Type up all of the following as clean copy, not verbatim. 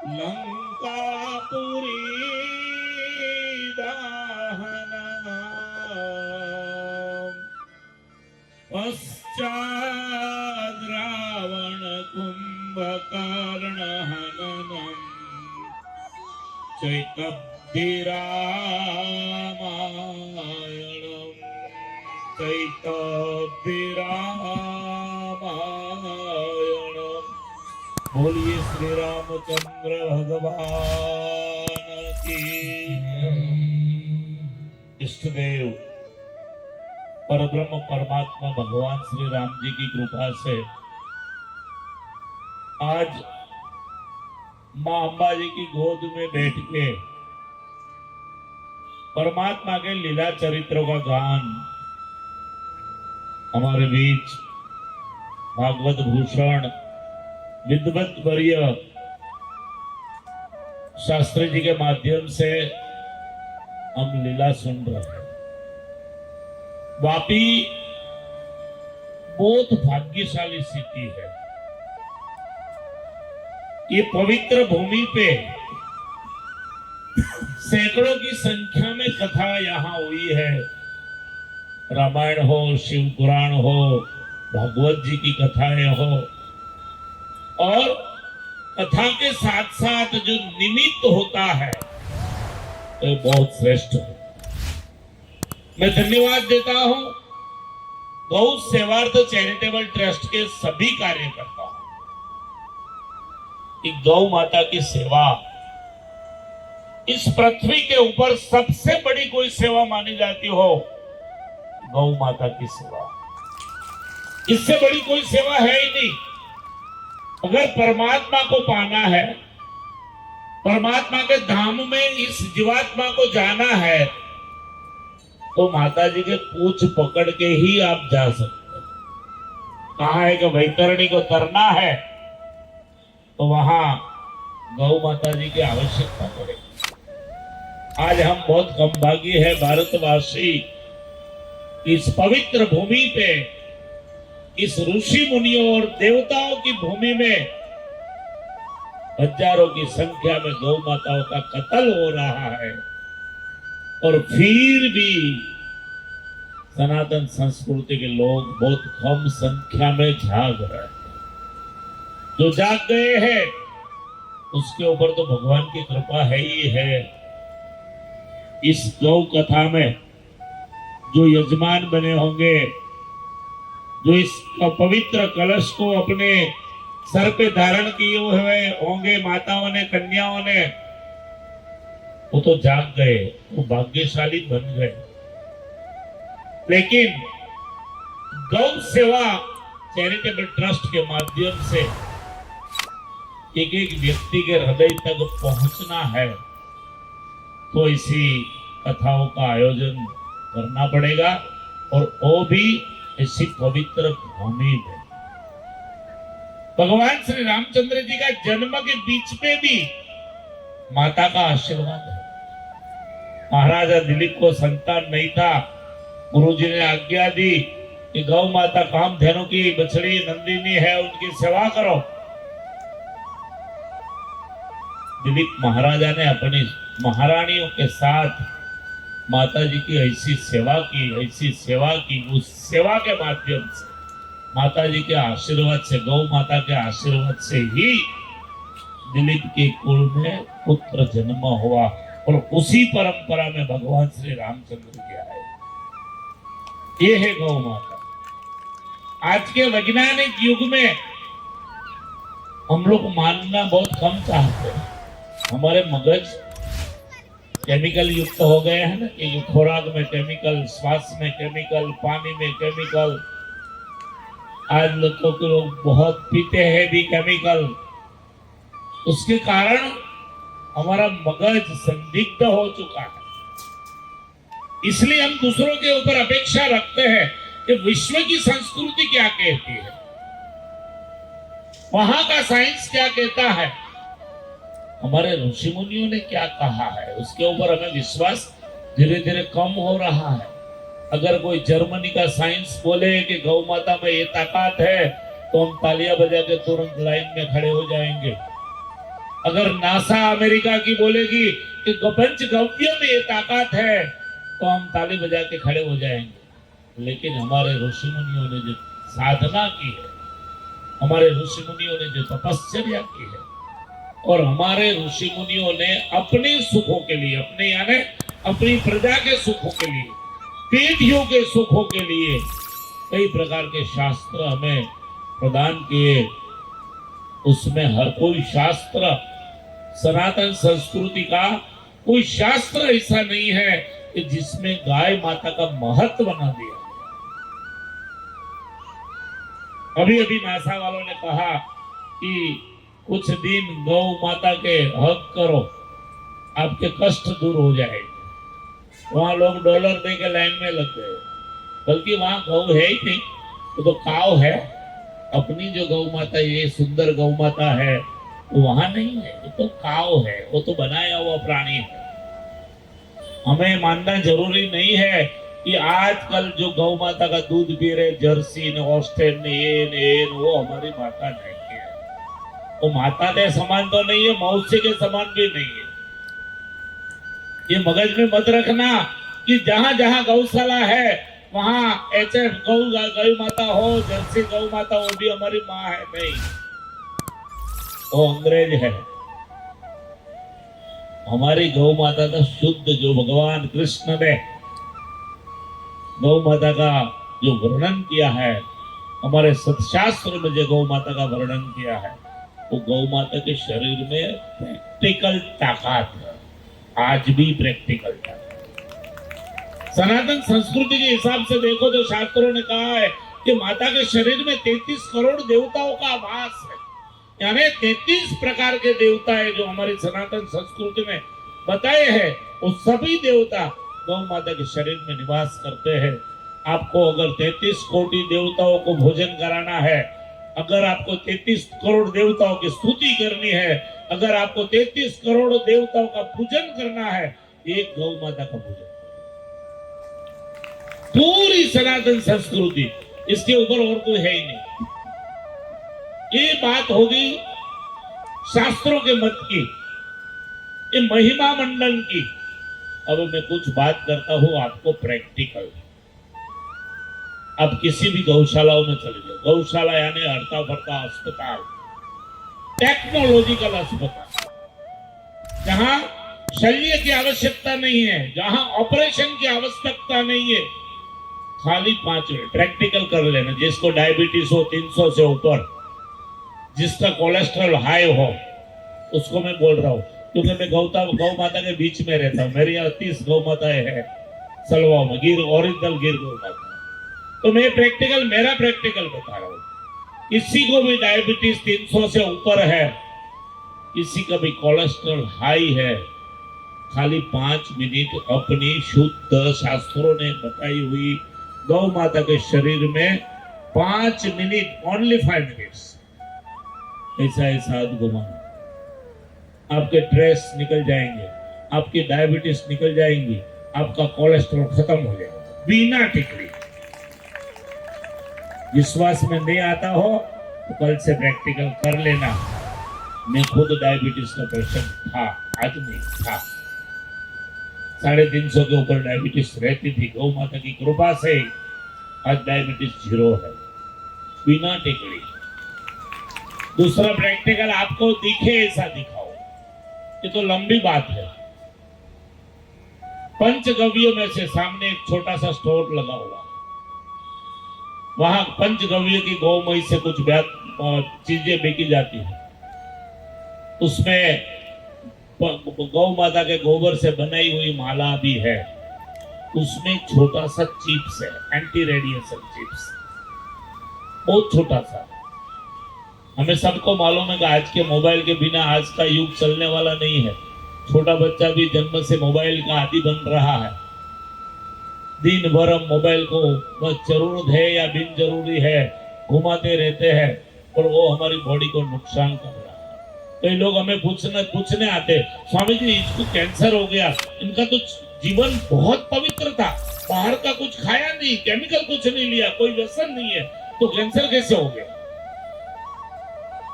लंकापुरी दहनम् पश्चाद् रावण कुंभकर्ण हननम् चैतब्धिरामायणम् चैतब्धिरामायणम्। बोलिए श्री रामचंद्र भगवान की। इष्टदेव परब्रह्म परमात्मा भगवान श्री राम जी की कृपा से आज मां अंबा जी की गोद में बैठ के परमात्मा के लीला चरित्रों का गान हमारे बीच भागवत भूषण विद्वत वर्य शास्त्री जी के माध्यम से हम लीला सुन रहे हैं। वापी बहुत भाग्यशाली स्थिति है। ये पवित्र भूमि पे सैकड़ों की संख्या में कथा यहाँ हुई है। रामायण हो, शिव पुराण हो, भागवत जी की कथाएं हो, और कथा के साथ साथ जो निमित्त होता है तो बहुत श्रेष्ठ है। मैं धन्यवाद देता हूं गौ सेवार्थ चैरिटेबल ट्रस्ट के सभी कार्यकर्ताओं कि गौ माता की सेवा इस पृथ्वी के ऊपर सबसे बड़ी कोई सेवा मानी जाती हो, गौ माता की सेवा। इससे बड़ी कोई सेवा है ही नहीं। अगर परमात्मा को पाना है, परमात्मा के धाम में इस जीवात्मा को जाना है, तो माता जी के पूछ पकड़ के ही आप जा सकते हैं। कहा है कि वैतरणी को तरना है तो वहां गौ माता जी की आवश्यकता पड़ेगी। आज हम बहुत कम भागी है भारतवासी, इस पवित्र भूमि पे, इस ऋषि मुनियों और देवताओं की भूमि में हजारों की संख्या में गौ माताओं का कत्ल हो रहा है, और फिर भी सनातन संस्कृति के लोग बहुत कम संख्या में जाग रहे हैं। जो जाग गए हैं उसके ऊपर तो भगवान की कृपा है ही है। इस गौ कथा में जो यजमान बने होंगे, जो इस पवित्र कलश को अपने सर पे धारण किए हुए होंगे माताओं ने, कन्याओं ने, वो तो जाग गए, वो भाग्यशाली बन गए। लेकिन गौ सेवा चैरिटेबल ट्रस्ट के माध्यम से एक एक व्यक्ति के हृदय तक पहुंचना है, तो इसी कथाओं का आयोजन करना पड़ेगा, और वो भी इसी पवित्र भूमि में। भगवान श्री रामचंद्र जी का जन्म के बीच में भी माता का आशीर्वाद है। महाराजा दिलीप को संतान नहीं था, गुरुजी ने आज्ञा दी कि गौ माता कामधेनु की बछड़ी नंदिनी है, उनकी सेवा करो। दिलीप महाराजा ने अपनी महारानियों के साथ माता जी की ऐसी सेवा की, उस सेवा के माध्यम से, माता जी के आशीर्वाद से, गौ माता के आशीर्वाद से ही दिलीप के कुल में पुत्र जन्म हुआ, और उसी परंपरा में भगवान श्री रामचंद्र जी आए। ये है गौ माता। आज के वैज्ञानिक युग में हम लोग मानना बहुत कम चाहते हैं। हमारे मगज केमिकल युक्त हो गए हैं ना, कि खुराक में केमिकल, श्वास में केमिकल, पानी में केमिकल। आज लोग बहुत पीते हैं भी केमिकल। उसके कारण हमारा मगज संदिग्ध हो चुका है। इसलिए हम दूसरों के ऊपर अपेक्षा रखते हैं कि विश्व की संस्कृति क्या कहती है, वहां का साइंस क्या कहता है, हमारे ऋषि मुनियों ने क्या कहा है, उसके ऊपर हमें विश्वास धीरे धीरे कम हो रहा है। अगर कोई जर्मनी का साइंस बोले कि गौ माता में ये ताकत है, तो हम तालियां बजा के तुरंत लाइन में खड़े हो जाएंगे। अगर नासा अमेरिका की बोलेगी कि पंचगव्य में ये ताकत है तो हम ताली बजा के खड़े हो जाएंगे। लेकिन हमारे ऋषि मुनियों ने जो साधना की है, हमारे ऋषि मुनियों ने जो तपस्या की है, और हमारे ऋषि मुनियों ने अपने सुखों के लिए, अपने यानी अपनी प्रजा के सुखों के लिए, पीढ़ियों के सुखों के लिए कई प्रकार के शास्त्र हमें प्रदान किए। उसमें हर कोई शास्त्र, सनातन संस्कृति का कोई शास्त्र ऐसा नहीं है कि जिसमें गाय माता का महत्व न दिया। अभी अभी नासा वालों ने कहा कि कुछ दिन गौ माता के हक करो, आपके कष्ट दूर हो जाएंगे। वहां लोग डॉलर दे के लाइन में लग गए, बल्कि वहां गौ है ही नहीं, तो काव है। अपनी जो गौ माता, ये सुंदर गौ माता है, वो वहां नहीं है, वो तो काव है, वो तो बनाया हुआ प्राणी है। हमें मानना जरूरी नहीं है कि आजकल जो गौ माता का दूध पी रहे जर्सी ने, ऑस्ट्रेलियन, वो हमारी माता नहीं है। वो माता के समान तो नहीं है, मौसी के समान भी नहीं है। ये मगज में मत रखना कि जहां जहां गौशाला है वहां ऐसे गौ माता हो, जर्सी गौ माता, वो भी हमारी माँ है, नहीं, वो अंग्रेज है। हमारी गौ माता का शुद्ध, जो भगवान कृष्ण ने गौ माता का जो वर्णन किया है, हमारे सतशास्त्र में जो गौ माता का वर्णन किया है, वो गौ माता के शरीर में प्रैक्टिकल ताकत है, आज भी प्रैक्टिकल ताकत। सनातन संस्कृति के हिसाब से देखो तो शास्त्रों ने कहा है कि माता के शरीर में 33 करोड़ देवताओं का आवास है, यानी 33 प्रकार के देवता है जो हमारी सनातन संस्कृति में बताए हैं। वो सभी देवता गौ माता के शरीर में निवास करते हैं। आपको अगर 33 कोटि देवताओं को भोजन कराना है, अगर आपको 33 करोड़ देवताओं की स्तुति करनी है, अगर आपको 33 करोड़ देवताओं का पूजन करना है, एक गौ माता का पूजन। पूरी सनातन संस्कृति, इसके ऊपर और कोई है ही नहीं। ये बात होगी शास्त्रों के मत की, ये महिमा मंडन की। अब मैं कुछ बात करता हूं आपको प्रैक्टिकल। अब किसी भी गौशालाओं में चले जाओ, गौशाला यानी हरता फरता अस्पताल, टेक्नोलॉजिकल अस्पताल, जहां शल्य की आवश्यकता नहीं है, जहां ऑपरेशन की आवश्यकता नहीं है, खाली 5 मिनट प्रैक्टिकल कर लेना। जिसको डायबिटीज हो 300 से ऊपर, जिसका कोलेस्ट्रॉल हाई हो, उसको मैं बोल रहा हूं, क्योंकि मैं गौ माता के बीच में रहता हूं। मेरी यहाँ 30 गौ माताएं हैं सलवा में, गिर ओरिजिनल गिर गौ माता। तो मैं मेरा प्रैक्टिकल बता रहा हूं। किसी को भी डायबिटीज 300 से ऊपर है, किसी का भी कोलेस्ट्रॉल हाई है, खाली 5 मिनट अपनी शुद्ध शास्त्रों ने बताई हुई गौ माता के शरीर में 5 मिनट, ओनली 5 मिनट्स ऐसा हाथ घुमाना, आपके स्ट्रेस निकल जाएंगे, आपकी डायबिटीज निकल जाएंगी, आपका कोलेस्ट्रॉल खत्म हो जाएगा बिना टिकली। विश्वास में नहीं आता हो तो कल से प्रैक्टिकल कर लेना। मैं खुद डायबिटीज का पेशेंट था, आज नहीं था। 350 के ऊपर डायबिटीज रहती थी, गौ माता की कृपा से आज डायबिटीज 0 है, बिना टिकली। दूसरा प्रैक्टिकल आपको दिखे ऐसा दिखाओ, ये तो लंबी बात है। पंचगव्यों में से सामने एक छोटा सा स्टोर लगा हुआ, वहां पंचगव्य की गौमय से कुछ चीजें बेची जाती है। उसमें गौ माता के गोबर से बनाई हुई माला भी है, उसमें छोटा सा चिप्स है, एंटी रेडिएशन चिप्स, बहुत छोटा सा। हमें सबको मालूम है कि आज के मोबाइल के बिना आज का युग चलने वाला नहीं है। छोटा बच्चा भी जन्म से मोबाइल का आदी बन रहा है। दिन भर हम मोबाइल को बस जरूरत है या बिन जरूरी है घुमाते रहते हैं, और वो हमारी बॉडी को नुकसान कर रहा है। कई लोग हमें पूछने आते, स्वामी जी इसको कैंसर हो गया, इनका तो जीवन बहुत पवित्र था, बाहर का कुछ खाया नहीं, केमिकल कुछ नहीं लिया, कोई व्यसन नहीं है, तो कैंसर कैसे हो गया?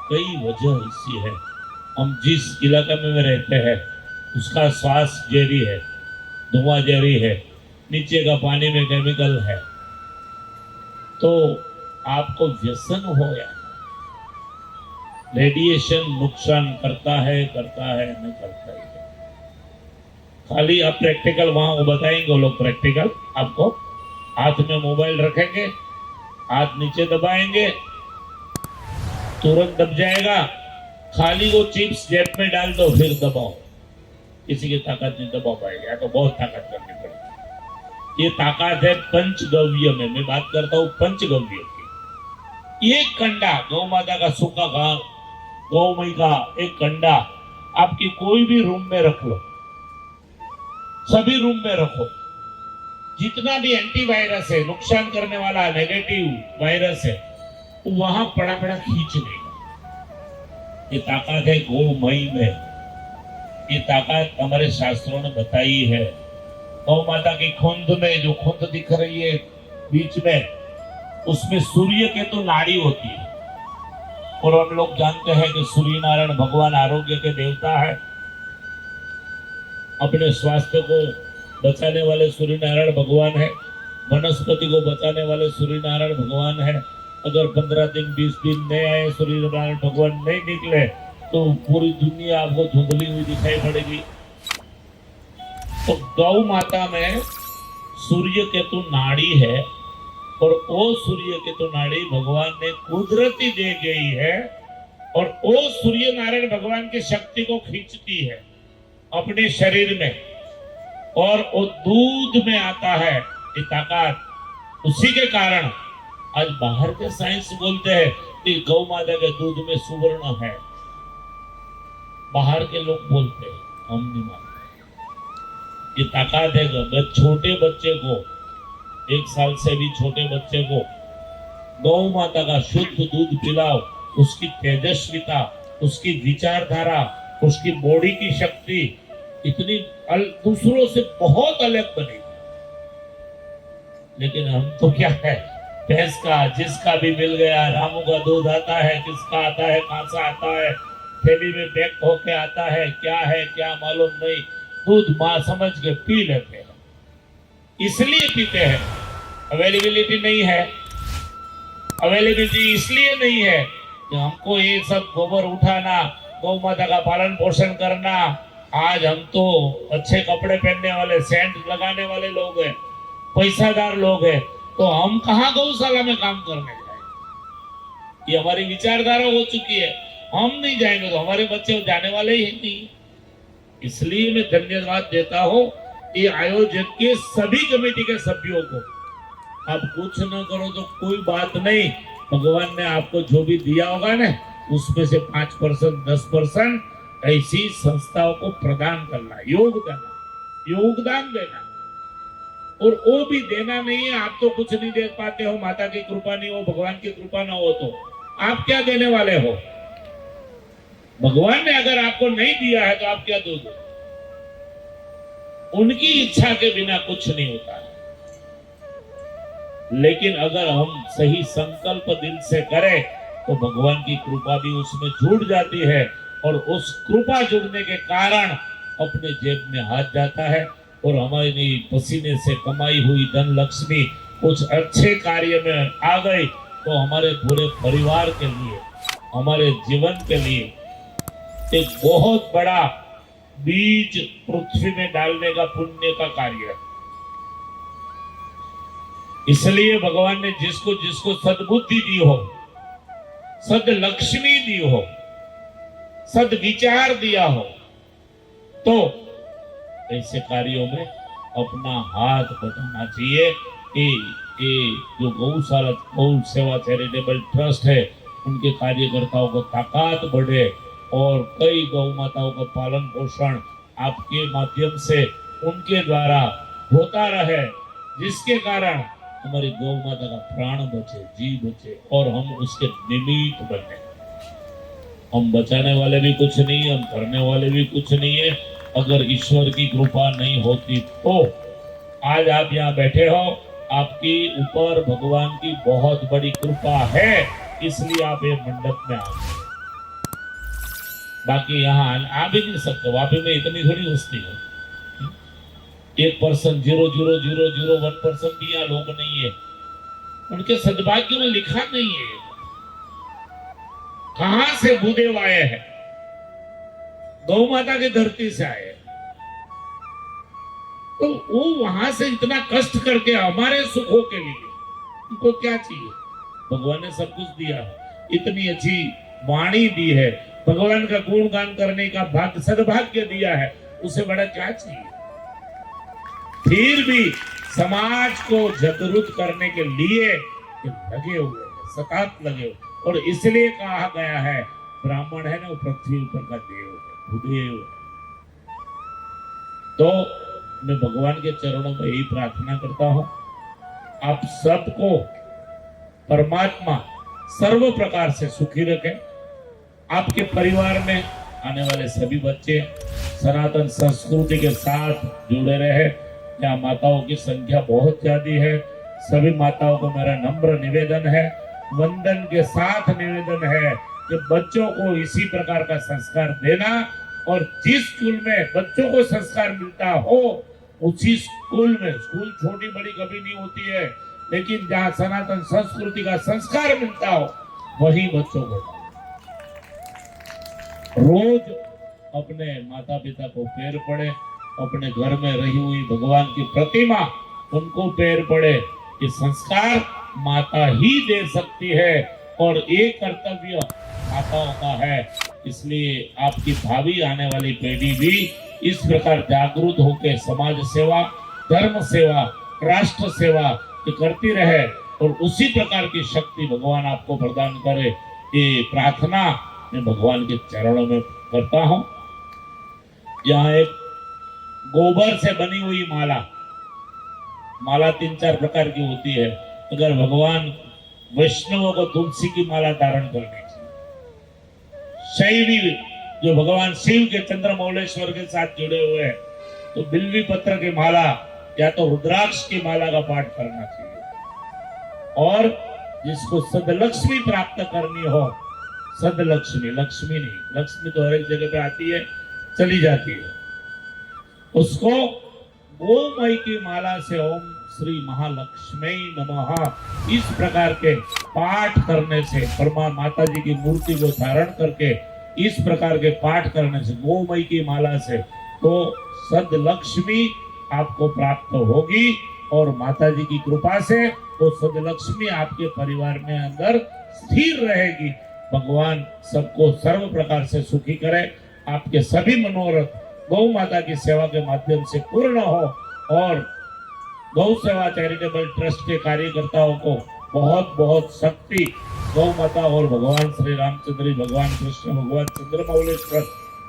कई वजह ऐसी है, हम जिस इलाके में रहते हैं उसका श्वास जहरी है, धुआं जहरी है, नीचे का पानी में केमिकल है, तो आपको व्यसन हो या रेडिएशन नुकसान करता है नहीं करता है। खाली आप प्रैक्टिकल वहां वो बताएंगे वो लोग, प्रैक्टिकल आपको हाथ में मोबाइल रखेंगे, हाथ नीचे दबाएंगे, तुरंत दब जाएगा। खाली वो चिप्स जेब में डाल दो, फिर दबाओ, किसी की ताकत नहीं दबा पाएगा, तो बहुत ताकत करनी पड़ेगी। ये ताकत है पंचगव्य में, मैं बात करता हूं पंचगव्य की। एक कंडा गौ माता का सूखा घास, गौ मई का एक कंडा आपकी कोई भी रूम में रख लो, सभी रूम में रखो। जितना भी एंटीवायरस है, नुकसान करने वाला नेगेटिव वायरस है, वहां पड़ा पड़ा खींच लेगा। ये ताकत है गौ मई में। ये ताकत हमारे शास्त्रों ने बताई है। गौ माता की खुंद में, जो खुंद दिख रही है बीच में, उसमें सूर्य के तो नाड़ी होती है। और हम लोग जानते हैं कि सूर्य नारायण भगवान आरोग्य के देवता है। अपने स्वास्थ्य को बचाने वाले सूर्य नारायण भगवान है, वनस्पति को बचाने वाले सूर्य नारायण भगवान है। अगर 15 दिन 20 दिन नहीं आए, सूर्य नारायण भगवान नहीं निकले, तो पूरी दुनिया आपको धुंधली हुई दिखाई पड़ेगी। तो गौ माता में सूर्य केतु नाड़ी है, और वो सूर्य केतु नाड़ी भगवान ने कुदरती दे गई है, और वो सूर्य नारायण भगवान की शक्ति को खींचती है अपने शरीर में, और वो दूध में आता है ये ताकत। उसी के कारण आज बाहर के साइंस बोलते हैं कि गौ माता के दूध में सुवर्ण है। बाहर के लोग बोलते हैं, हम नहीं मानते। ये ताकत है। छोटे बच्चे को, 1 साल से भी छोटे बच्चे को गौ माता का शुद्ध दूध पिलाओ, उसकी तेजस्विता, उसकी विचारधारा, उसकी बॉडी की शक्ति इतनी दूसरों से बहुत अलग बनेगी। लेकिन हम तो क्या है, भैंस का जिसका भी मिल गया, रामू का दूध आता है, किसका आता है, कहां से आता है, थैली में पैक होके आता है, क्या मालूम नहीं, दूध मां समझ के पी लेते हैं। इसलिए पीते हैं, अवेलेबिलिटी नहीं है। अवेलेबिलिटी इसलिए नहीं है कि हमको ये सब गोबर उठाना, गौ माता का पालन पोषण करना। आज हम तो अच्छे कपड़े पहनने वाले, सेंट लगाने वाले लोग हैं, पैसादार लोग हैं, तो हम कहाँ गौशाला में काम करने जाएंगे? ये हमारी विचारधारा हो चुकी है। हम नहीं जाएंगे तो हमारे बच्चे जाने वाले ही नहीं। इसलिए मैं धन्यवाद देता हूं ये आयोजक के सभी कमेटी के सभ्यों को। आप कुछ न करो तो कोई बात नहीं, भगवान ने आपको जो भी दिया होगा ना, उसमें से 5% 10% ऐसी संस्थाओं को प्रदान करना, योगदान देना। और वो भी देना नहीं है, आप तो कुछ नहीं दे पाते हो, माता की कृपा नहीं हो, भगवान की कृपा ना हो, तो आप क्या देने वाले हो? भगवान ने अगर आपको नहीं दिया है तो आप क्या दोगे? उनकी इच्छा के बिना कुछ नहीं होता है। लेकिन अगर हम सही संकल्प दिल से करें तो भगवान की कृपा भी उसमें जुड़ जाती है, और उस कृपा जुड़ने के कारण अपने जेब में हाथ जाता है, और हमारी पसीने से कमाई हुई धन लक्ष्मी कुछ अच्छे कार्य में आ गई, तो हमारे पूरे परिवार के लिए, हमारे जीवन के लिए एक बहुत बड़ा बीज पृथ्वी में डालने का पुण्य का कार्य है। इसलिए भगवान ने जिसको जिसको सद्बुद्धि दी हो, सद लक्ष्मी दी हो, सद विचार दिया हो, तो ऐसे कार्यों में अपना हाथ बटाना चाहिए कि ये जो गौशाला गौ सेवा चैरिटेबल ट्रस्ट है, उनके कार्यकर्ताओं को ताकत बढ़े, और कई गौ माताओं का पालन पोषण आपके माध्यम से उनके द्वारा होता रहे, जिसके कारण हमारी गौ माता का प्राण बचे, जी बचे, और हम उसके निमित्त बने। हम बचाने वाले भी कुछ नहीं, हम करने वाले भी कुछ नहीं है। अगर ईश्वर की कृपा नहीं होती तो आज आप यहाँ बैठे हो, आपकी ऊपर भगवान की बहुत बड़ी कृपा है, इसलिए आप ये मंडप में आ गए। बाकी यहाँ आ भी नहीं सकते, वापी में इतनी थोड़ी बस्ती है। 1% 0.0001% भी यहाँ लोग नहीं है, उनके सद्भाग्य में लिखा नहीं है। कहां से भूदेव आए हैं? गौ माता की धरती से आए, तो वो वहां से इतना कष्ट करके हमारे सुखों के लिए उनको क्या चाहिए? भगवान ने सब कुछ दिया, इतनी अच्छी वाणी दी है, भगवान का गुणगान करने का भाग्य सद्भाग्य दिया है, उससे बड़ा क्या चाहिए? फिर भी समाज को जागरूक करने के लिए लगे हुए हैं, सतत लगे हुए, और इसलिए कहा गया है ब्राह्मण है ना वो पृथ्वी ऊपर का देव है, भूदेव है। तो मैं भगवान के चरणों में यही प्रार्थना करता हूं, आप सबको परमात्मा सर्व प्रकार से सुखी रखे। आपके परिवार में आने वाले सभी बच्चे सनातन संस्कृति के साथ जुड़े रहे। यहाँ माताओं की संख्या बहुत ज्यादा है, सभी माताओं को मेरा नम्र निवेदन है, वंदन के साथ निवेदन है कि बच्चों को इसी प्रकार का संस्कार देना, और जिस स्कूल में बच्चों को संस्कार मिलता हो उसी स्कूल में, स्कूल छोटी बड़ी कभी नहीं होती है, लेकिन जहाँ सनातन संस्कृति का संस्कार मिलता हो वही बच्चों को रोज अपने माता पिता को पैर पड़े, अपने घर में रही हुई भगवान की प्रतिमा उनको पैर पड़े। ये संस्कार माता ही दे सकती है और ये कर्तव्य माताओं का है। इसलिए आपकी भावी आने वाली पीढ़ी भी इस प्रकार जागरूक होकर समाज सेवा, धर्म सेवा, राष्ट्र सेवा करती रहे और उसी प्रकार की शक्ति भगवान आपको प्रदान करे, ये प्रार्थना मैं भगवान के चरणों में करता हूं। यहाँ एक गोबर से बनी हुई माला 3-4 प्रकार की होती है। अगर भगवान वैष्णवों को तुलसी की माला धारण करनी चाहिए। शैवी जो भगवान शिव के चंद्रमौलेश्वर के साथ जुड़े हुए हैं तो बिल्वी पत्र की माला या तो रुद्राक्ष की माला का पाठ करना चाहिए। और जिसको सदलक्ष्मी प्राप्त करनी हो, सदलक्ष्मी, लक्ष्मी नहीं, लक्ष्मी तो हर एक जगह पे आती है चली जाती है, उसको गोमय की माला से ओम श्री महालक्ष्मी नमः इस प्रकार के पाठ करने से, परमा माता जी की मूर्ति को धारण करके इस प्रकार के पाठ करने से, गोमय की माला से, तो सदलक्ष्मी आपको प्राप्त होगी और माता जी की कृपा से वो सदलक्ष्मी आपके परिवार में अंदर स्थिर रहेगी। भगवान सबको सर्व प्रकार से सुखी करे, आपके सभी मनोरथ गौ माता की सेवा के माध्यम से पूर्ण हो और गौ सेवा चैरिटेबल ट्रस्ट के कार्यकर्ताओं को बहुत बहुत शक्ति गौ माता और भगवान श्री रामचंद्र, भगवान कृष्ण, भगवान चंद्रमौलेश्वर,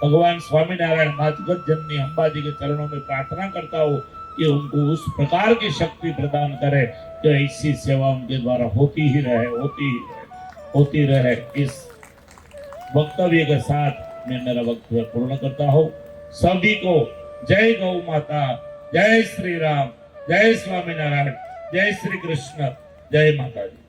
भगवान स्वामीनारायण, माँ जगत जननी अम्बा जी के चरणों में प्रार्थना करता हूँ कि उनको उस प्रकार की शक्ति प्रदान करे कि ऐसी सेवा उनके द्वारा होती ही रहे, होती रहे। इस वक्तव्य के साथ मैं मेरा वक्तव्य पूर्ण करता हूँ। सभी को जय गौ माता, जय श्री राम, जय स्वामीनारायण, जय श्री कृष्ण, जय माता जी।